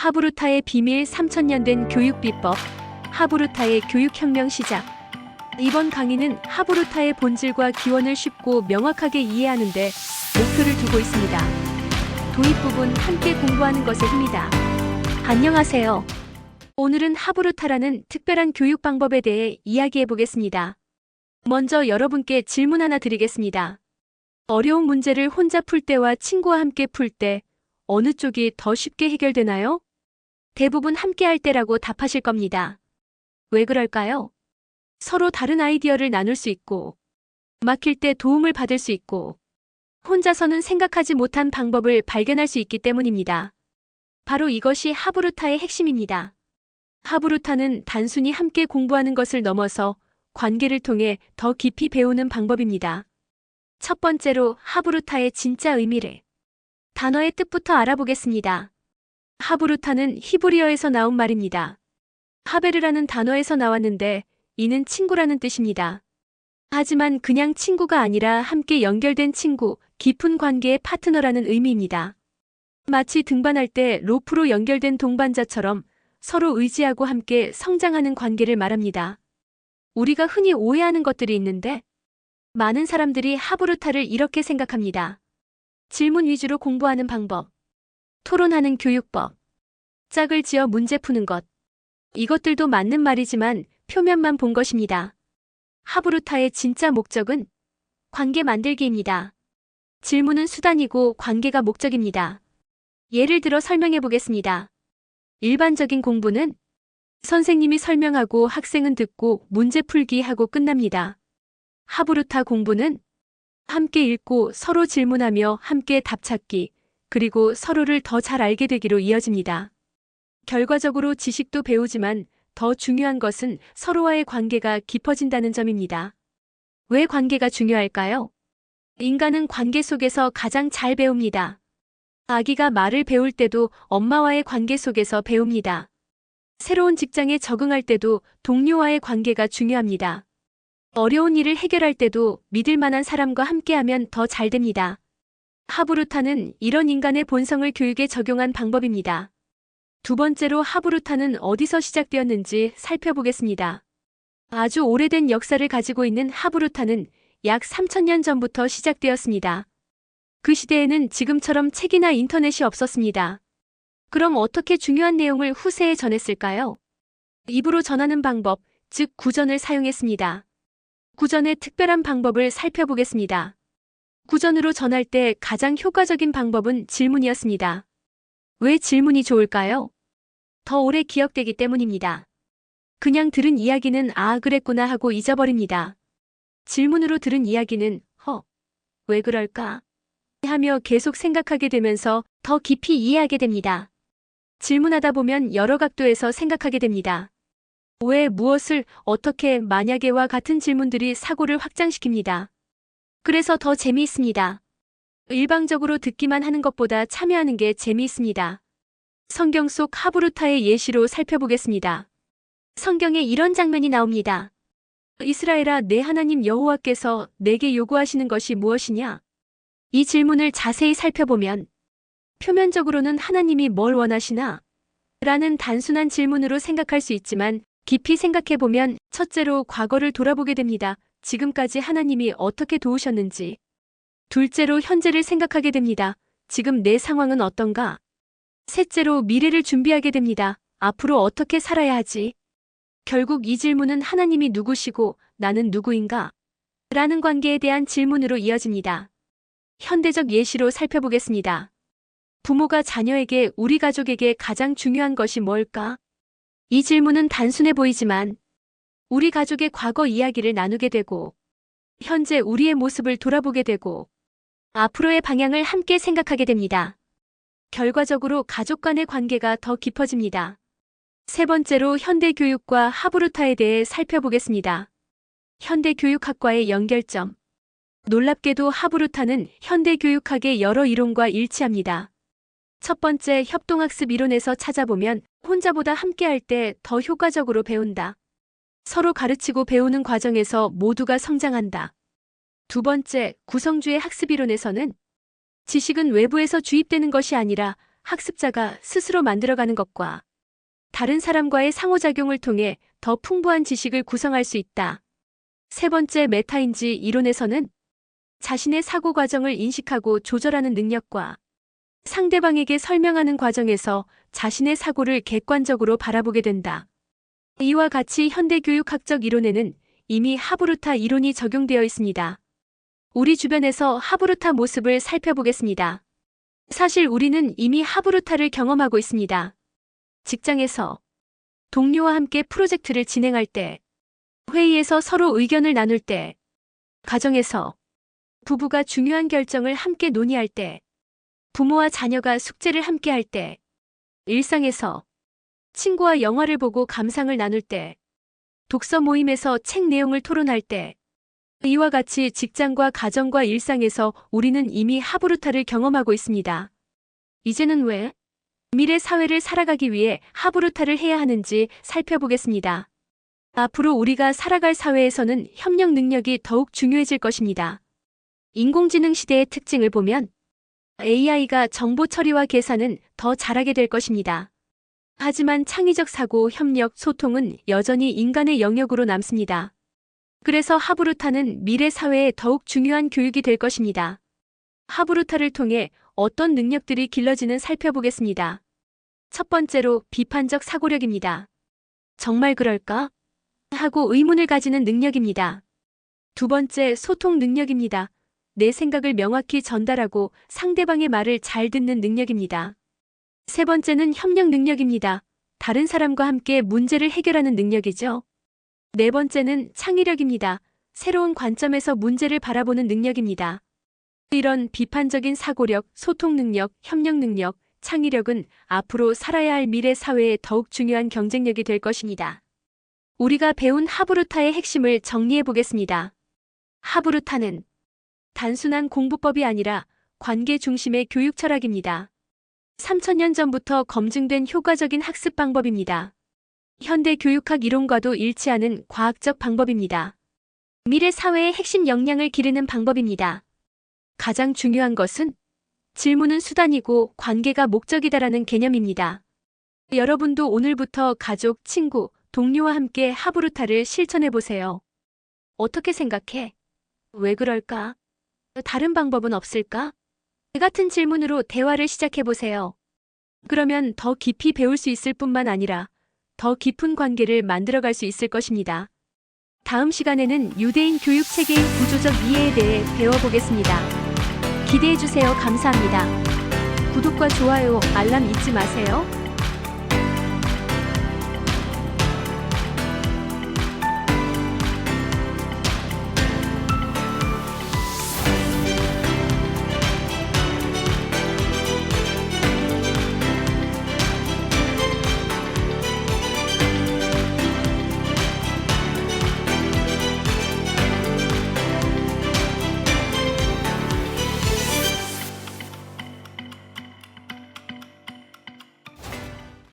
하브루타의 비밀 3000년 된 교육 비법. 하브루타의 교육혁명 시작. 이번 강의는 하브루타의 본질과 기원을 쉽고 명확하게 이해하는 데 목표를 두고 있습니다. 도입 부분 함께 공부하는 것의 힘이다. 안녕하세요. 오늘은 하브루타라는 특별한 교육 방법에 대해 이야기해 보겠습니다. 먼저 여러분께 질문 하나 드리겠습니다. 어려운 문제를 혼자 풀 때와 친구와 함께 풀 때 어느 쪽이 더 쉽게 해결되나요? 대부분 함께 할 때라고 답하실 겁니다. 왜 그럴까요? 서로 다른 아이디어를 나눌 수 있고, 막힐 때 도움을 받을 수 있고, 혼자서는 생각하지 못한 방법을 발견할 수 있기 때문입니다. 바로 이것이 하브루타의 핵심입니다. 하브루타는 단순히 함께 공부하는 것을 넘어서 관계를 통해 더 깊이 배우는 방법입니다. 첫 번째로 하브루타의 진짜 의미를, 단어의 뜻부터 알아보겠습니다. 하브루타는 히브리어에서 나온 말입니다. 하베르라는 단어에서 나왔는데 이는 친구라는 뜻입니다. 하지만 그냥 친구가 아니라 함께 연결된 친구, 깊은 관계의 파트너라는 의미입니다. 마치 등반할 때 로프로 연결된 동반자처럼 서로 의지하고 함께 성장하는 관계를 말합니다. 우리가 흔히 오해하는 것들이 있는데 많은 사람들이 하브루타를 이렇게 생각합니다. 질문 위주로 공부하는 방법, 토론하는 교육법, 짝을 지어 문제 푸는 것. 이것들도 맞는 말이지만 표면만 본 것입니다. 하브루타의 진짜 목적은 관계 만들기입니다. 질문은 수단이고 관계가 목적입니다. 예를 들어 설명해 보겠습니다. 일반적인 공부는 선생님이 설명하고 학생은 듣고 문제 풀기 하고 끝납니다. 하브루타 공부는 함께 읽고 서로 질문하며 함께 답 찾기, 그리고 서로를 더 잘 알게 되기로 이어집니다. 결과적으로 지식도 배우지만 더 중요한 것은 서로와의 관계가 깊어진다는 점입니다. 왜 관계가 중요할까요? 인간은 관계 속에서 가장 잘 배웁니다. 아기가 말을 배울 때도 엄마와의 관계 속에서 배웁니다. 새로운 직장에 적응할 때도 동료와의 관계가 중요합니다. 어려운 일을 해결할 때도 믿을 만한 사람과 함께하면 더 잘 됩니다. 하브루타는 이런 인간의 본성을 교육에 적용한 방법입니다. 두 번째로 하브루타는 어디서 시작되었는지 살펴보겠습니다. 아주 오래된 역사를 가지고 있는 하브루타는 약 3000년 전부터 시작되었습니다. 그 시대에는 지금처럼 책이나 인터넷이 없었습니다. 그럼 어떻게 중요한 내용을 후세에 전했을까요? 입으로 전하는 방법, 즉 구전을 사용했습니다. 구전의 특별한 방법을 살펴보겠습니다. 구전으로 전할 때 가장 효과적인 방법은 질문이었습니다. 왜 질문이 좋을까요? 더 오래 기억되기 때문입니다. 그냥 들은 이야기는 아, 그랬구나 하고 잊어버립니다. 질문으로 들은 이야기는 왜 그럴까? 하며 계속 생각하게 되면서 더 깊이 이해하게 됩니다. 질문하다 보면 여러 각도에서 생각하게 됩니다. 왜, 무엇을, 어떻게, 만약에와 같은 질문들이 사고를 확장시킵니다. 그래서 더 재미있습니다. 일방적으로 듣기만 하는 것보다 참여하는 게 재미있습니다. 성경 속 하브루타의 예시로 살펴보겠습니다. 성경에 이런 장면이 나옵니다. 이스라엘아, 내 하나님 여호와께서 내게 요구하시는 것이 무엇이냐? 이 질문을 자세히 살펴보면 표면적으로는 하나님이 뭘 원하시나? 라는 단순한 질문으로 생각할 수 있지만 깊이 생각해보면 첫째로 과거를 돌아보게 됩니다. 지금까지 하나님이 어떻게 도우셨는지. 둘째로 현재를 생각하게 됩니다. 지금 내 상황은 어떤가? 셋째로 미래를 준비하게 됩니다. 앞으로 어떻게 살아야 하지? 결국 이 질문은 하나님이 누구시고 나는 누구인가? 라는 관계에 대한 질문으로 이어집니다. 현대적 예시로 살펴보겠습니다. 부모가 자녀에게 우리 가족에게 가장 중요한 것이 뭘까? 이 질문은 단순해 보이지만 우리 가족의 과거 이야기를 나누게 되고 현재 우리의 모습을 돌아보게 되고 앞으로의 방향을 함께 생각하게 됩니다. 결과적으로 가족 간의 관계가 더 깊어집니다. 세 번째로 현대 교육과 하브루타에 대해 살펴보겠습니다. 현대 교육학과의 연결점. 놀랍게도 하브루타는 현대 교육학의 여러 이론과 일치합니다. 첫 번째, 협동학습 이론에서 찾아보면 혼자보다 함께할 때 더 효과적으로 배운다. 서로 가르치고 배우는 과정에서 모두가 성장한다. 두 번째, 구성주의 학습 이론에서는 지식은 외부에서 주입되는 것이 아니라 학습자가 스스로 만들어가는 것과 다른 사람과의 상호작용을 통해 더 풍부한 지식을 구성할 수 있다. 세 번째, 메타인지 이론에서는 자신의 사고 과정을 인식하고 조절하는 능력과 상대방에게 설명하는 과정에서 자신의 사고를 객관적으로 바라보게 된다. 이와 같이 현대교육학적 이론에는 이미 하브루타 이론이 적용되어 있습니다. 우리 주변에서 하브루타 모습을 살펴보겠습니다. 사실 우리는 이미 하브루타를 경험하고 있습니다. 직장에서 동료와 함께 프로젝트를 진행할 때, 회의에서 서로 의견을 나눌 때, 가정에서 부부가 중요한 결정을 함께 논의할 때, 부모와 자녀가 숙제를 함께 할 때, 일상에서 친구와 영화를 보고 감상을 나눌 때, 독서 모임에서 책 내용을 토론할 때, 이와 같이 직장과 가정과 일상에서 우리는 이미 하브루타를 경험하고 있습니다. 이제는 왜 미래 사회를 살아가기 위해 하브루타를 해야 하는지 살펴보겠습니다. 앞으로 우리가 살아갈 사회에서는 협력 능력이 더욱 중요해질 것입니다. 인공지능 시대의 특징을 보면 AI가 정보 처리와 계산은 더 잘하게 될 것입니다. 하지만 창의적 사고, 협력, 소통은 여전히 인간의 영역으로 남습니다. 그래서 하브루타는 미래 사회에 더욱 중요한 교육이 될 것입니다. 하브루타를 통해 어떤 능력들이 길러지는 살펴보겠습니다. 첫 번째로 비판적 사고력입니다. 정말 그럴까? 하고 의문을 가지는 능력입니다. 두 번째, 소통 능력입니다. 내 생각을 명확히 전달하고 상대방의 말을 잘 듣는 능력입니다. 세 번째는 협력 능력입니다. 다른 사람과 함께 문제를 해결하는 능력이죠. 네 번째는 창의력입니다. 새로운 관점에서 문제를 바라보는 능력입니다. 이런 비판적인 사고력, 소통 능력, 협력 능력, 창의력은 앞으로 살아야 할 미래 사회에 더욱 중요한 경쟁력이 될 것입니다. 우리가 배운 하브루타의 핵심을 정리해 보겠습니다. 하브루타는 단순한 공부법이 아니라 관계 중심의 교육 철학입니다. 3000년 전부터 검증된 효과적인 학습 방법입니다. 현대 교육학 이론과도 일치하는 과학적 방법입니다. 미래 사회의 핵심 역량을 기르는 방법입니다. 가장 중요한 것은 질문은 수단이고 관계가 목적이다라는 개념입니다. 여러분도 오늘부터 가족, 친구, 동료와 함께 하브루타를 실천해 보세요. 어떻게 생각해? 왜 그럴까? 다른 방법은 없을까? 같은 질문으로 대화를 시작해 보세요. 그러면 더 깊이 배울 수 있을 뿐만 아니라 더 깊은 관계를 만들어갈 수 있을 것입니다. 다음 시간에는 유대인 교육 체계의 구조적 이해에 대해 배워보겠습니다. 기대해 주세요. 감사합니다. 구독과 좋아요, 알람 잊지 마세요.